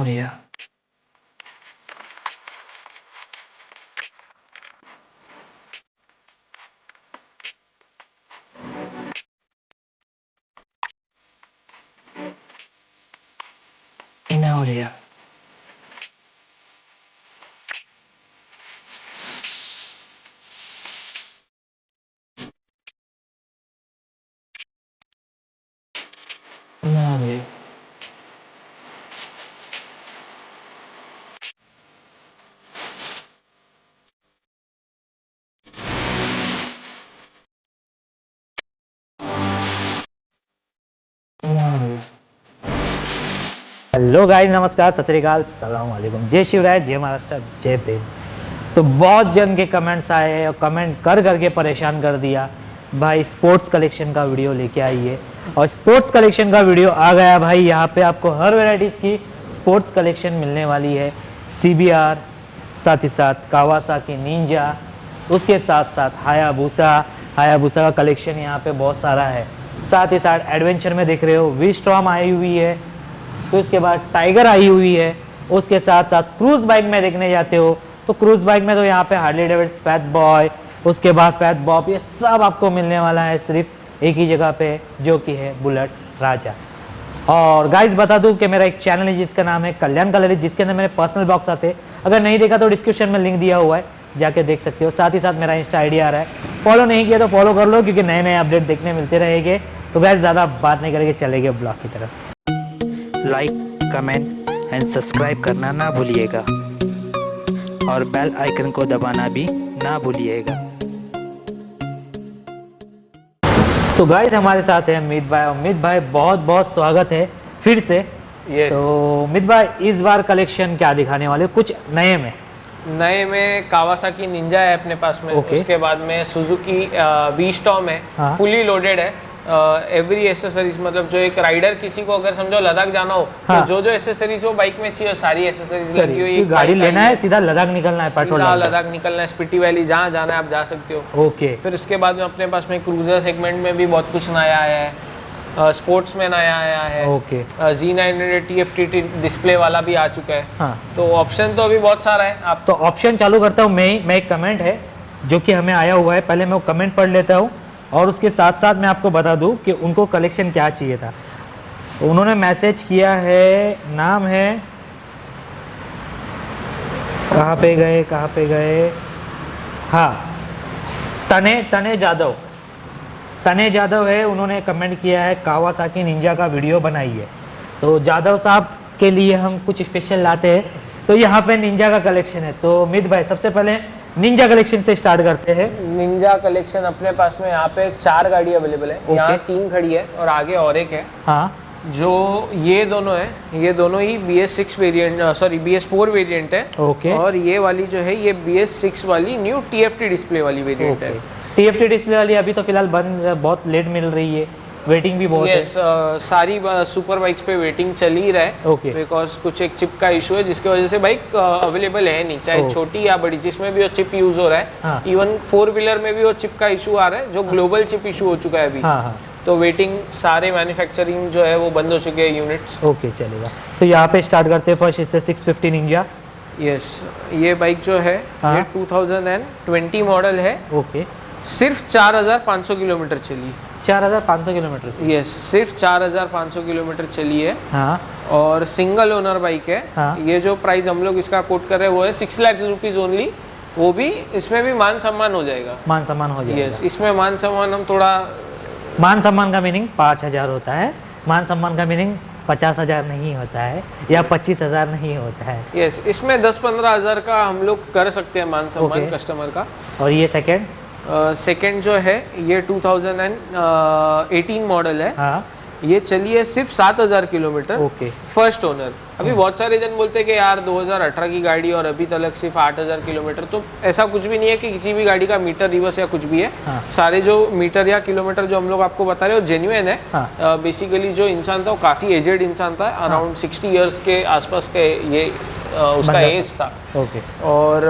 भैया। ना हो भैया। ना भैया। हेलो गाइस, नमस्कार, सत श्री अकाल, सलाम वालेकुम, जय शिवराय, जय महाराष्ट्र, जय भीम। तो बहुत जन के कमेंट्स आए और कमेंट कर करके परेशान कर दिया भाई, स्पोर्ट्स कलेक्शन का वीडियो लेके आइए। और स्पोर्ट्स कलेक्शन का वीडियो आ गया भाई। यहाँ पे आपको हर वैरायटीज़ की स्पोर्ट्स कलेक्शन मिलने वाली है। CBR, साथ ही साथ कावासाकी निंजा, उसके साथ साथ हायाबुसा का कलेक्शन यहाँ पे बहुत सारा है। साथ ही साथ एडवेंचर में देख रहे हो वी-स्टॉर्म आई हुई है, तो उसके बाद टाइगर आई हुई है। उसके साथ साथ क्रूज बाइक में देखने जाते हो तो क्रूज बाइक में तो यहाँ पे हार्ले डेविड्सन फैट बॉय, उसके बाद फैट बॉब, ये सब आपको मिलने वाला है सिर्फ एक ही जगह पे, जो कि है बुलेट राजा। और गाइस बता दूं कि मेरा एक चैनल है जिसका नाम है कल्याण कलरी, जिसके अंदर मेरे पर्सनल बॉक्स आते हैं। अगर नहीं देखा तो डिस्क्रिप्शन में लिंक दिया हुआ है, जाके देख सकते हो। साथ ही साथ मेरा इंस्टा ID आ रहा है, फॉलो नहीं किया तो फॉलो कर लो, क्योंकि नए नए अपडेट देखने मिलते रहेंगे। तो गाइस ज़्यादा बात नहीं करेंगे, चलेंगे ब्लॉग की तरफ। लाइक, कमेंट एंड सब्सक्राइब करना ना भूलिएगा और बेल आइकन को दबाना भी ना भूलिएगा। तो गाइस हमारे साथ है अमित भाई। अमित भाई बहुत बहुत स्वागत है फिर से। Yes. तो अमित भाई इस बार कलेक्शन क्या दिखाने वाले हो? कुछ नए में कावासाकी निंजा है अपने पास में। Okay. उसके बाद में सुजुकी वी-स्टॉर्म है, हाँ. फुली लोडेड है। एवरी एसेसरीज, मतलब जो एक राइडर किसी को अगर समझो लद्दाख जाना हो, हाँ. तो जो एसेसरीज वो बाइक में चाहिए सारी एसेसरीज लगी हुई है। गाड़ी लेना है, सीधा लद्दाख निकलना है, पेट्रोल सीधा लद्दाख निकलना है, स्पीति वैली जहाँ जाना है आप जा सकते हो। ओके। फिर उसके बाद में अपने पास में क्रूजर सेगमेंट में भी बहुत कुछ नया आया है। स्पोर्ट्स में नया आया है। ओके। Z900 TFT डिस्प्ले वाला भी आ चुका है। हाँ. तो ऑप्शन तो अभी बहुत सारा है। आप तो ऑप्शन चालू करता हूँ मैं एक कमेंट है जो कि हमें आया हुआ है, पहले मैं वो कमेंट पढ़ लेता हूँ और उसके साथ साथ मैं आपको बता दूँ कि उनको कलेक्शन क्या चाहिए था। उन्होंने मैसेज किया है, नाम है, कहाँ पे गए, हाँ, तने जादव है। उन्होंने कमेंट किया है कावासाकी निंजा का वीडियो बनाइए। तो जादव साहब के लिए हम कुछ स्पेशल लाते हैं। तो यहाँ पे निंजा का कलेक्शन है। तो अमित भाई सबसे पहले निंजा कलेक्शन से स्टार्ट करते हैं। निंजा कलेक्शन अपने पास में यहाँ पे 4 गाड़ी अवेलेबल है। यहाँ 3 खड़ी है और आगे और एक है। हाँ, जो ये दोनों है, ये दोनों ही BS6 variant, sorry BS4 variant है। ओके। और ये वाली जो है ये BS6 वाली न्यू TFT डिस्प्ले वाली वेरिएंट है। TFT डिस्प्ले वाली अभी तो फिलहाल बंद, बहुत लेट मिल रही है, वेटिंग भी बहुत है। सारी सुपर बाइक्स पे वेटिंग चल ही रहा है। ओके। बिकॉज कुछ एक चिप का इशू है जिसकी वजह से बाइक अवेलेबल है नहीं, चाहे छोटी या बड़ी, जिसमें भी वो चिप यूज हो रहा है। हाँ. इवन 4 व्हीलर में भी वो चिप का इशू आ रहा है, जो ग्लोबल चिप इशू हो चुका है अभी। हाँ हाँ। तो वेटिंग, सारे मैन्युफैक्चरिंग जो है वो बंद हो चुके हैं यूनिट्स। ओके, चलेगा। तो यहाँ पे स्टार्ट करते हैं फर्स्ट इससे 650 निंजा। यस, ये बाइक जो है हाँ. ये 2020 मॉडल है। ओके। सिर्फ 4500 किलोमीटर चली। 4500 किलोमीटर से। यस, सिर्फ 4500 किलोमीटर चली है। हाँ। और सिंगल ओनर बाइक है। हाँ. ये जो प्राइस हम लोग इसका कोट कर रहे हैं वो है 6 लाख रुपीज ओनली। वो भी, इसमें भी मान सम्मान हो जाएगा। मान सम्मान हो जाएगा। यस, इसमें मान सम्मान हम थोड़ा, मान सम्मान का मीनिंग 5000 होता है, मान सम्मान का मीनिंग 50,000 नहीं होता है, या 25,000 नहीं होता है। यस, इसमें 10-15 हज़ार का हम लोग कर सकते हैं मान सम्मान Okay. कस्टमर का। और ये सेकंड सेकंड जो है ये 2018 मॉडल है। हाँ। ये चली है सिर्फ 7000 किलोमीटर। ओके। First owner. अभी बहुत सारे जन बोलते हैं कि यार 2018 की गाड़ी और अभी तक सिर्फ 8000 किलोमीटर, तो ऐसा कुछ भी नहीं है कि किसी भी गाड़ी का मीटर रिवर्स या कुछ भी है। हाँ. सारे जो मीटर या किलोमीटर जो हम लोग आपको बता रहे हो जेन्युइन है। हाँ. बेसिकली जो इंसान था वो काफ़ी एजेड इंसान था, अराउंड 60 ईयर्स के आसपास के ये उसका एज था। ओके। और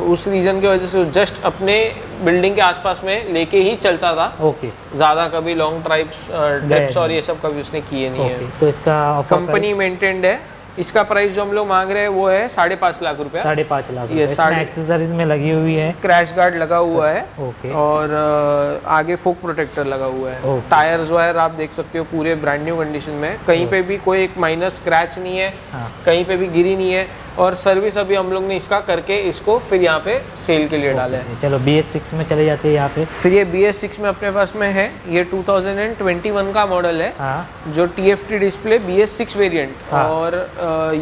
उस रीजन की वजह से जस्ट अपने बिल्डिंग के आसपास में लेके ही चलता था। ओके। ज़्यादा कभी लॉन्ग ट्रिप्स और ये सब कभी उसने किए नहीं है। तो इसका कंपनी मेंटेन्ड है। इसका प्राइस जो हम लोग मांग रहे हैं वो है 5.5 लाख रुपया। 5.5 लाख ये इसमें एक्सेसरीज में लगी हुई है, क्रैश गार्ड लगा हुआ है ओके, और आगे फोक प्रोटेक्टर लगा हुआ है। ओके। टायर्स वायर आप देख सकते हो पूरे ब्रांड न्यू कंडीशन में, कहीं पे भी कोई एक माइनर स्क्रैच नहीं है, हाँ। कहीं पे भी गिरी नहीं है। और सर्विस अभी हम लोग ने इसका करके इसको फिर यहाँ पे सेल के लिए डाला है। चलो BS6 में चले जाते हैं यहाँ पे। फिर ये BS6 में अपने पास में है, ये 2021 का मॉडल है, हाँ जो TFT डिस्प्ले BS6 वेरिएंट, हाँ। और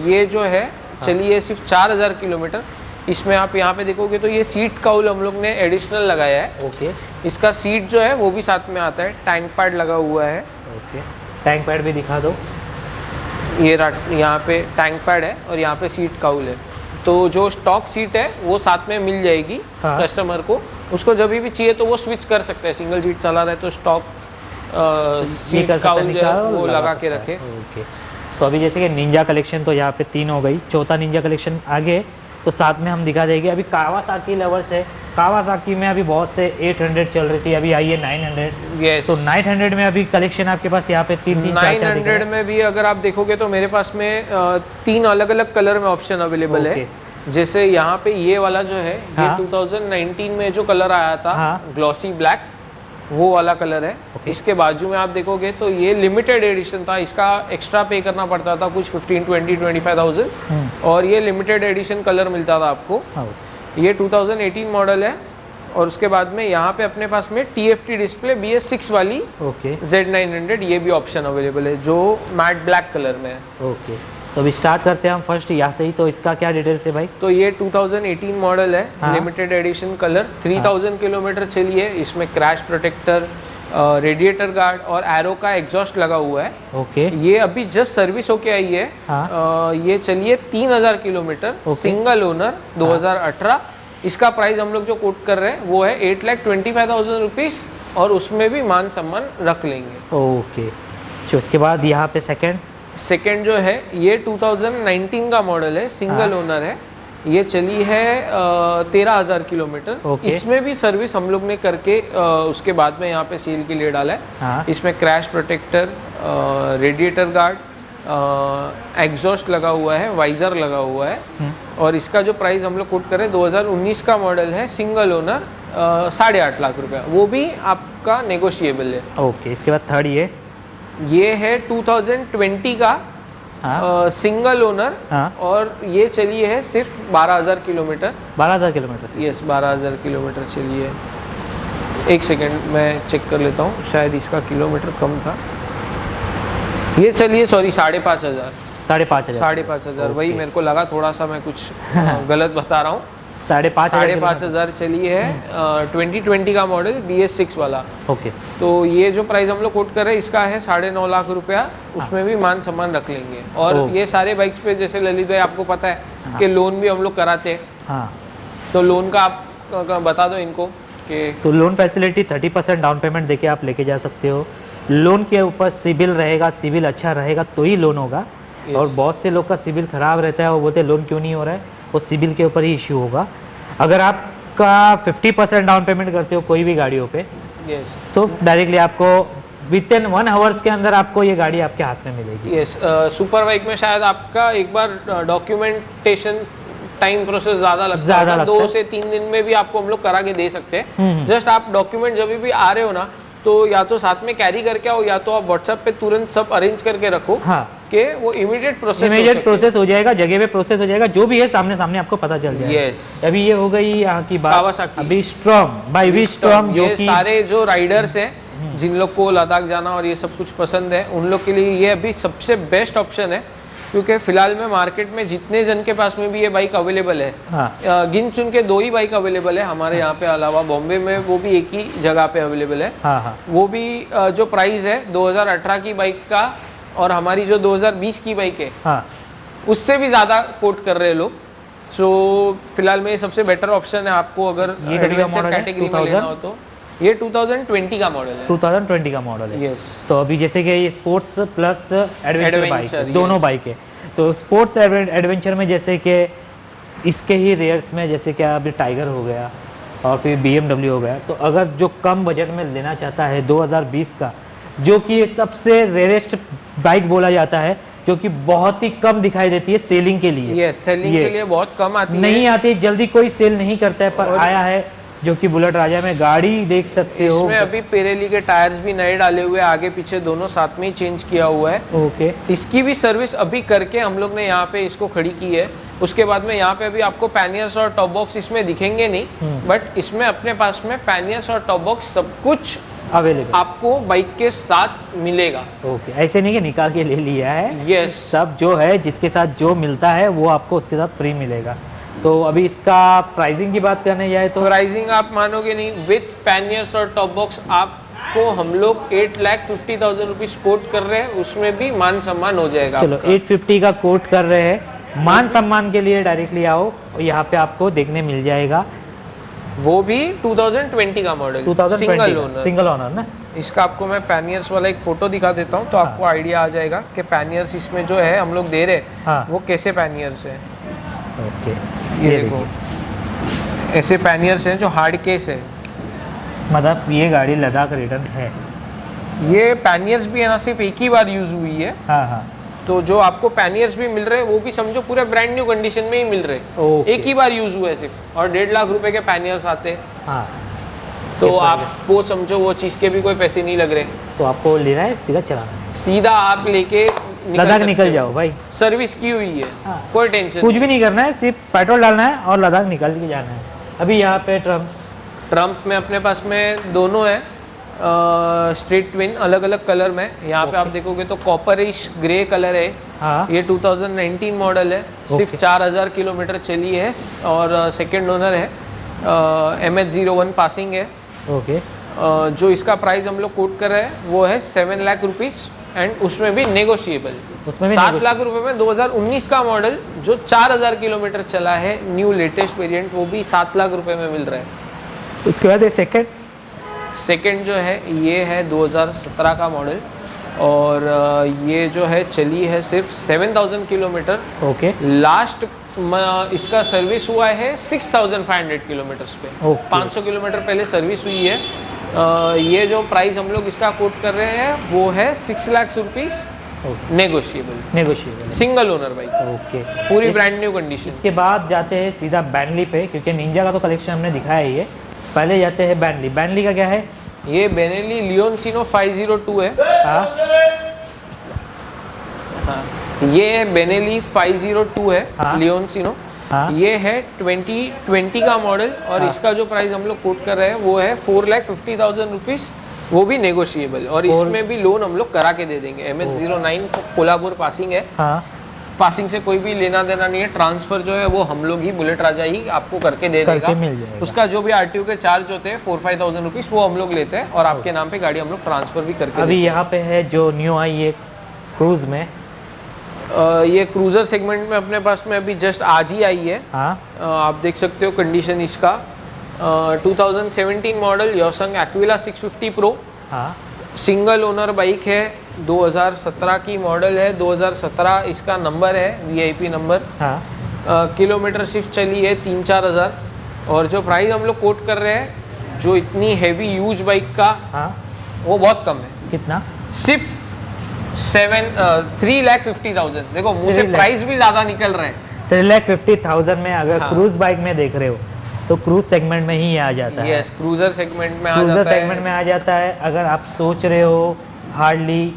ये जो है चलिए सिर्फ 4000 किलोमीटर। इसमें आप यहाँ पे देखोगे तो ये सीट काउल हम लोग ने एडिशनल लगाया है। ओके इसका सीट जो है वो भी साथ में आता है, टैंक पैड लगा हुआ है। ओके, टैंक पैड भी दिखा दो। ये यहाँ पे टैंक पैड है और यहाँ पे सीट काउल है। तो जो स्टॉक सीट है वो साथ में मिल जाएगी हाँ। कस्टमर को, उसको जब भी चाहिए तो वो स्विच कर सकते हैं। सिंगल सीट चला रहा है तो स्टॉक सीट काउल जो है वो लगा के रखे। ओके, तो अभी जैसे कि निंजा कलेक्शन तो यहाँ पे 3 हो गई, चौथा निंजा कलेक्शन आगे तो साथ में हम दिखा देंगे। अभी कावासाकी लवर्स है, कावासाकी में अभी बहुत से 800 चल रही थी, अभी आई है 900। यस, तो 900 में अभी कलेक्शन आपके पास यहाँ पे 3-3 4-4 दिख रहे 900 हैं। में भी अगर आप देखोगे तो मेरे पास में 3 अलग अलग कलर में ऑप्शन अवेलेबल है। जैसे यहाँ पे ये वाला जो है, ये हाँ। 2019 में जो कलर आया था, हाँ। ग्लॉसी ब्लैक, वो वाला कलर है। ओके। इसके बाजू में आप देखोगे तो ये लिमिटेड एडिशन था, इसका एक्स्ट्रा पे करना पड़ता था कुछ 15-20-25,000, और ये लिमिटेड एडिशन कलर मिलता था आपको। हाँ, ये 2018 मॉडल है। और उसके बाद में यहाँ पे अपने पास में TFT डिस्प्ले BS6 वाली ओके Z900, ये भी ऑप्शन अवेलेबल है जो मैट ब्लैक कलर में है। ओके, तो अभी स्टार्ट करते हैं हम फर्स्ट यहाँ से ही। तो इसका क्या डिटेल्स है भाई? तो ये 2018 मॉडल है, हाँ। लिमिटेड एडिशन कलर, 3000 किलोमीटर चली है। इसमें क्रैश प्रोटेक्टर, रेडिएटर गार्ड और एरो का एग्जॉस्ट लगा हुआ है। ओके, ये अभी जस्ट सर्विस होके आई है। हाँ। ये चलिए 3000 किलोमीटर, ओके। Single owner, 2018। इसका प्राइस हम लोग जो कोट कर रहे हैं वो है 8,25,000 रुपीज़, और उसमें भी मान सम्मान रख लेंगे। ओके, तो उसके बाद यहाँ पे सेकेंड जो है ये 2019 का मॉडल है, सिंगल ओनर है। ये चली है 13,000 किलोमीटर। ओके। इसमें भी सर्विस हम लोग ने करके उसके बाद में यहाँ पे सेल के लिए डाला है। हाँ। इसमें crash protector, radiator guard, exhaust लगा हुआ है, वाइजर लगा हुआ है। और इसका जो प्राइस हम लोग कोट करें 2019 का मॉडल है, सिंगल ओनर, 8.5 लाख रुपया, वो भी आपका नेगोशिएबल है। ओके, इसके बाद थर्ड ये है 2020 का हाँ। सिंगल ओनर, हाँ। और ये चली है सिर्फ 12,000 किलोमीटर। 12,000 किलोमीटर से। यस, 12,000 किलोमीटर चली है। एक सेकेंड मैं चेक कर लेता हूँ, शायद इसका किलोमीटर कम था। ये चलिए सॉरी 5,500। 5,500। 5,500, वही मेरे को लगा थोड़ा सा मैं कुछ गलत बता रहा हूँ। 5,500 चली है। 2020 का मॉडल, BS6 वाला। ओके, तो ये जो प्राइस हम लोग कोट कर रहे हैं इसका है 9.5 लाख रुपया, उसमें भी मान सम्मान रख लेंगे। और ये सारे बाइक्स पे जैसे ललित भाई आपको पता है कि लोन भी हम लोग कराते हैं। हाँ, तो लोन का आप बता दो इनको कि तो लोन फैसिलिटी 30% डाउन पेमेंट देके आप लेके जा सकते हो। लोन के ऊपर सिबिल रहेगा, सिबिल अच्छा रहेगा तो ही लोन होगा। और बहुत से लोग का सिबिल खराब रहता है, वो बोलते हैं लोन क्यों नहीं हो रहा है, वो सिबिल के ऊपर ही इश्यू होगा। अगर आपका 50% डाउन पेमेंट करते हो कोई भी गाड़ियों पे, यस तो डायरेक्टली आपको विद इन 1 आवर्स के अंदर आपको ये गाड़ी आपके हाथ में मिलेगी। यस, सुपर बाइक में शायद आपका एक बार डॉक्यूमेंटेशन टाइम प्रोसेस ज़्यादा लगता है, 2 से 3 दिन में भी आपको हम लोग करा के दे सकते हैं। जस्ट आप डॉक्यूमेंट जब भी आ रहे हो ना, तो या तो साथ में कैरी करके आओ, या तो आप व्हाट्सएप पे तुरंत सब अरेंज करके रखो। हाँ, कि वो इमीडिएट प्रोसेस हो जाएगा, जगह पे प्रोसेस हो जाएगा, जो भी है सामने सामने आपको पता चल जाएगा। यस, अभी ये हो गई यहाँ की बात। कावासाकी। अभी स्ट्रॉम बाय वी स्ट्रॉम, जो ये कि सारे जो राइडर्स हैं जिन लोग को लद्दाख जाना और ये सब कुछ पसंद है, उन लोग के लिए ये अभी सबसे बेस्ट ऑप्शन है। क्योंकि फिलहाल में मार्केट में जितने जन के पास में भी ये बाइक अवेलेबल है, हाँ। गिन चुन के 2 ही बाइक अवेलेबल है हमारे यहाँ पे, अलावा बॉम्बे में वो भी एक ही जगह पे अवेलेबल है। हाँ, हाँ। वो भी जो प्राइस है 2018 की बाइक का और हमारी जो 2020 की बाइक है, हाँ, उससे भी ज़्यादा कोट कर रहे हैं लोग। सो फिलहाल में ये सबसे बेटर ऑप्शन है आपको, अगर ये एडवेंचर कैटेगरी में लेना हो तो। ये 2020 का मॉडल है। 2020 का मॉडल है। यस। तो अभी जैसे कि ये स्पोर्ट्स प्लस एडवेंचर बाइक है, yes। दोनों बाइक है। तो स्पोर्ट्स एडवेंचर में जैसे कि इसके ही रेयर्स में जैसे कि अभी टाइगर हो गया और फिर BMW हो गया, तो अगर जो कम बजट में लेना चाहता है 2020 का, जो कि सबसे रेयरेस्ट बाइक बोला जाता है, जो कि बहुत ही कम दिखाई देती है सेलिंग के लिए। ये सेलिंग के लिए बहुत कम आती है, नहीं आती, जल्दी कोई सेल नहीं करता है, पर आया है जो कि बुलेट राजा में गाड़ी देख सकते हो। इसमें अभी पिरेली के टायर्स भी नए डाले हुए, आगे पीछे दोनों साथ में ही चेंज किया हुआ है। ओके, इसकी भी सर्विस अभी करके हम लोग ने यहाँ पे इसको खड़ी की है। उसके बाद में यहाँ पे अभी आपको पैनियर्स और टॉप बॉक्स इसमें दिखेंगे नहीं, बट इसमें अपने पास में पैनियर्स और टॉप बॉक्स सब कुछ अवेलेबल आपको बाइक के साथ मिलेगा। ओके, ऐसे नहीं कि निकाल के ले लिया है, यस, सब जो है जिसके साथ जो मिलता है वो आपको उसके साथ फ्री मिलेगा। तो अभी इसका प्राइसिंग की बात करने जाए तो प्राइसिंग आप मानोगे नहीं, विथ पैनियर्स और टॉप बॉक्स आपको हम लोग 8,50,000 रुपीज कोट कर रहे हैं, उसमें भी मान सम्मान हो जाएगा। चलो 850 का कोट कर रहे हैं, मान सम्मान के लिए डायरेक्टली आओ, यहाँ पे आपको देखने मिल जाएगा। वो भी 2020 का मॉडल, 2020 सिंगल ओनर ना। इसका आपको मैं पैनियर्स वाला एक फोटो दिखा देता हूँ तो आपको आइडिया आ जाएगा कि पैनियर्स इसमें जो है हम लोग दे रहे हैं, हाँ। वो कैसे पैनियर्स है। ओके, ये देखो ऐसे पैनियर्स हैं जो हार्ड केस है, मतलब ये गाड़ी लद्दाख रिटर्न है। ये पैनियर्स भी है ना सिर्फ एक ही बार यूज हुई है, हाँ हाँ, तो जो आपको पैनियर्स भी मिल रहे हैं वो भी समझो पूरे ब्रांड न्यू कंडीशन में ही मिल रहे हैं। ओके। एक ही बार यूज हुआ है सिर्फ, और 1.5 लाख रुपए के पैनियर्स आते हैं, हाँ, तो आप वो समझो वो चीज़ के भी कोई पैसे नहीं लग रहे, तो आपको लेना है सीधा चलाना है, सीधा आप लेके लद्दाख निकल जाओ भाई। सर्विस की हुई है, हाँ। कोई टेंशन कुछ भी नहीं करना है, सिर्फ पेट्रोल डालना है और लद्दाख निकल के जाना है। अभी यहाँ पे ट्रम्प में अपने पास में दोनों है, स्ट्रीट ट्विन अलग अलग कलर में। यहाँ पे आप देखोगे तो कॉपरिश ग्रे कलर है। हाँ, ये 2019 मॉडल है, सिर्फ 4000 किलोमीटर चली है और सेकंड ओनर है, MH01 पासिंग है। ओके, जो इसका प्राइस हम लोग कोट कर रहे हैं वो है 7 लाख रुपीज़, एंड उसमें भी नेगोशिएबल, उसमें भी 7 लाख रुपए में 2019 का मॉडल जो 4000 किलोमीटर चला है, न्यू लेटेस्ट वेरिएंट, वो भी 7 लाख रुपए में मिल रहा है। उसके बाद सेकंड जो है ये है 2017 का मॉडल, और ये जो है चली है सिर्फ 7000 किलोमीटर। ओके, लास्ट इसका सर्विस हुआ है 6500 किलोमीटर्स पे, ओके। 500 किलोमीटर पहले सर्विस हुई है। ये जो प्राइस हम लोग इसका कोट कर रहे हैं वो है 6 lakh rupees, negotiable, single owner bike, okay, पूरी ब्रांड न्यू कंडीशन। इसके बाद जाते हैं सीधा बैंडली पे, क्योंकि निंजा का तो कलेक्शन हमने दिखाया ही है। पहले जाते हैं बैंडली। बैंडली का क्या है? ये बेनेली लियोनसिनो 502 है। हाँ, ये बेनेली 502 है, हाँ। लियोनसिनो। हाँ। ये है 2020 का मॉडल, और हाँ। इसका जो प्राइस हम लोग कोट कर रहे हैं वो है 4,50,000 रुपीज़, वो भी नेगोशिएबल, और इसमें भी लोन हम लोग करा के दे देंगे। MH09 कोल्हापुर पासिंग है। हाँ, पासिंग से कोई भी लेना देना नहीं है, ट्रांसफर जो है वो हम लोग ही, बुलेट राजा ही आपको करके दे देगा। मिल जाएगा। उसका जो भी RTO के चार्ज होते हैं 4-5,000 रुपीज़ वो हम लोग लेते हैं, और आपके नाम पे गाड़ी हम लोग ट्रांसफर भी करके अभी यहाँ पे है जो न्यू आई है क्रूज में। ये क्रूजर सेगमेंट में अपने पास में अभी जस्ट आज ही आई है। हाँ, आप देख सकते हो कंडीशन इसका, 2017 मॉडल योसंग एक्विला 650 प्रो, हाँ, सिंगल ओनर बाइक है, 2017 की मॉडल है, 2017 इसका नंबर है, VIP नंबर। हाँ, किलोमीटर सिर्फ चली है 3-4 हज़ार, और जो प्राइस हम लोग कोट कर रहे हैं जो इतनी हैवी यूज बाइक का, हाँ, वो बहुत कम है, कितना? सिर्फ 3,50,000। देखो मुंह से 3 लाख। प्राइस भी ज़्यादा निकल रहे हैं। 3,50,000 में अगर हाँ। क्रूज बाइक में देख रहे हो तो क्रूज सेगमेंट में ही आ जाता है। यस, क्रूजर सेगमेंट में आ क्रूजर जाता सेगमेंट है। में आ जाता है। अगर आप सोच रहे हो हार्डली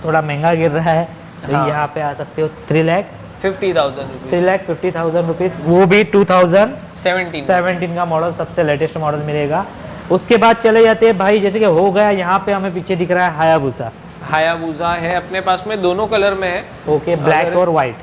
थोड़ा महंगा गिर रहा है तो हाँ। यहाँ पे आ सकते हो 50,000 रुपीज़, 3,50,000 रुपीज़, वो भी 2017 17 का मॉडल, सबसे लेटेस्ट मॉडल मिलेगा। उसके बाद चले जाते हैं भाई, जैसे कि हो गया यहाँ पे हमें पीछे दिख रहा है हायाबुसा। हायाबुसा है अपने पास में, दोनों कलर में है। ओके, ब्लैक अगर- और वाइट।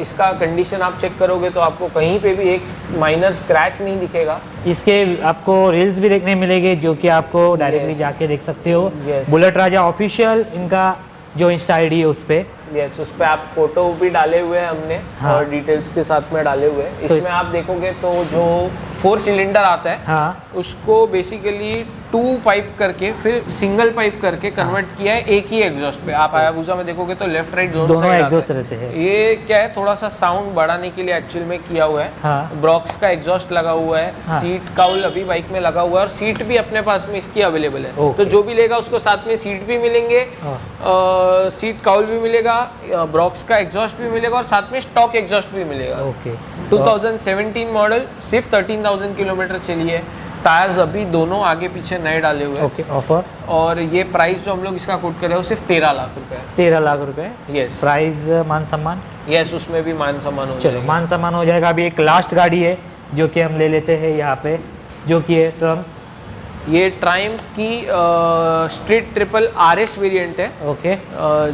इसका कंडीशन आप चेक करोगे तो आपको कहीं पे भी एक माइनर स्क्रैच नहीं दिखेगा। इसके आपको रील्स भी देखने मिलेंगे जो कि आपको डायरेक्टली Yes. जाके देख सकते हो। Yes. बुलेट राजा ऑफिशियल इनका जो इंस्टा आईडी है उस पे। यस, उस पे आप फोटो भी डाले हुए हैं हमने, हाँ। और डिटेल्स के साथ में डाले हुए हैं। तो इसमें आप देखोगे तो जो 4 सिलेंडर आता है हाँ, उसको बेसिकली टू पाइप करके फिर सिंगल पाइप करके कन्वर्ट किया है एक ही एग्जॉस्ट पे। आप हायाबुसा में देखोगे तो लेफ्ट राइट दोनों एग्जॉस्ट रहते हैं। ये क्या है, थोड़ा सा साउंड बढ़ाने के लिए एक्चुअल में किया हुआ है। हाँ। ब्रॉक्स का एग्जॉस्ट लगा हुआ है। हाँ। सीट काउल अभी बाइक में लगा हुआ है और सीट भी अपने पास में इसकी अवेलेबल है। Okay. तो जो भी लेगा उसको साथ में सीट भी मिलेंगे, सीट काउल भी मिलेगा, ब्रॉक्स का एग्जॉस्ट भी मिलेगा और साथ में स्टॉक एग्जॉस्ट भी मिलेगा। ओके 2017 मॉडल, सिर्फ 13,000 किलोमीटर चली है। टायर्स अभी दोनों आगे पीछे नए डाले हुए हैं। Okay offer. और ये प्राइस जो हम लोग इसका कोट कर रहे हैं वो सिर्फ 13 लाख रुपए है। 13 लाख रुपए। यस। प्राइस मान सम्मान। यस, उसमें भी मान सम्मान हो चलो जाएगा। मान सम्मान हो जाएगा। अभी एक लास्ट गाड़ी है जो कि हम ले लेते हैं यहाँ पे, जो कि है ट्रम। ये ट्रायम्फ की स्ट्रीट ट्रिपल RS वेरिएंट है। ओके।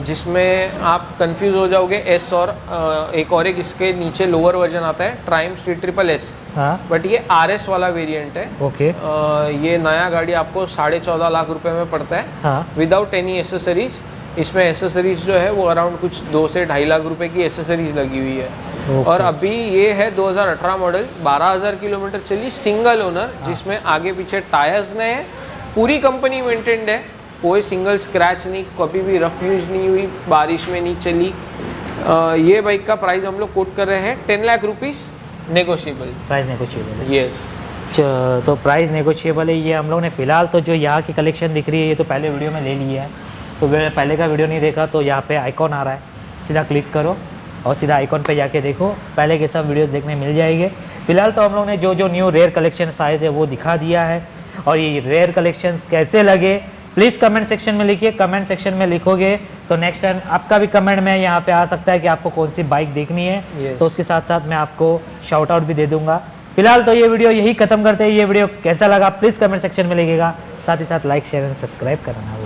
जिसमें आप कंफ्यूज हो जाओगे S और एक इसके नीचे लोअर वर्जन आता है ट्रायम्फ स्ट्रीट ट्रिपल S। हाँ। बट ये RS वाला वेरिएंट है। ओके। ये नया गाड़ी आपको 14.5 लाख रुपए में पड़ता है, हाँ। Without any accessories. इसमें एसेसरीज जो है वो अराउंड कुछ 2 से 2.5 लाख रुपए की एसेसरीज लगी हुई है। Okay. और अभी ये है 2018 मॉडल, 12,000 किलोमीटर चली, सिंगल ओनर, जिसमें आगे पीछे टायर्स नए हैं, पूरी कंपनी मेंटेन्ड है, कोई सिंगल स्क्रैच नहीं, कभी भी रफ यूज नहीं हुई, बारिश में नहीं चली। ये बाइक का प्राइस हम लोग कोट कर रहे हैं 10 lakh rupees, negotiable. Price negotiable है। यस। तो प्राइस नेगोशिएबल है। ये हम लोग ने फिलहाल तो जो यहाँ की कलेक्शन दिख रही है ये तो पहले वीडियो में ले लिया है, तो पहले का वीडियो नहीं देखा तो यहाँ पे आइकॉन आ रहा है, सीधा क्लिक करो और सीधा आइकॉन पे जाके देखो, पहले के सब वीडियोस देखने मिल जाएंगे। फिलहाल तो हम लोग ने जो न्यू रेयर कलेक्शंस आए थे वो दिखा दिया है। और ये रेयर कलेक्शंस कैसे लगे प्लीज़ कमेंट सेक्शन में लिखिए। कमेंट सेक्शन में लिखोगे तो नेक्स्ट टाइम आपका भी कमेंट में यहाँ पे आ सकता है कि आपको कौन सी बाइक देखनी है। Yes. तो उसके साथ साथ मैं आपको शाउट आउट भी दे दूंगा। फिलहाल तो ये वीडियो यही खत्म करते हैं। ये वीडियो कैसा लगा प्लीज़ कमेंट सेक्शन में लिखिएगा, साथ ही साथ लाइक शेयर एंड सब्सक्राइब करना।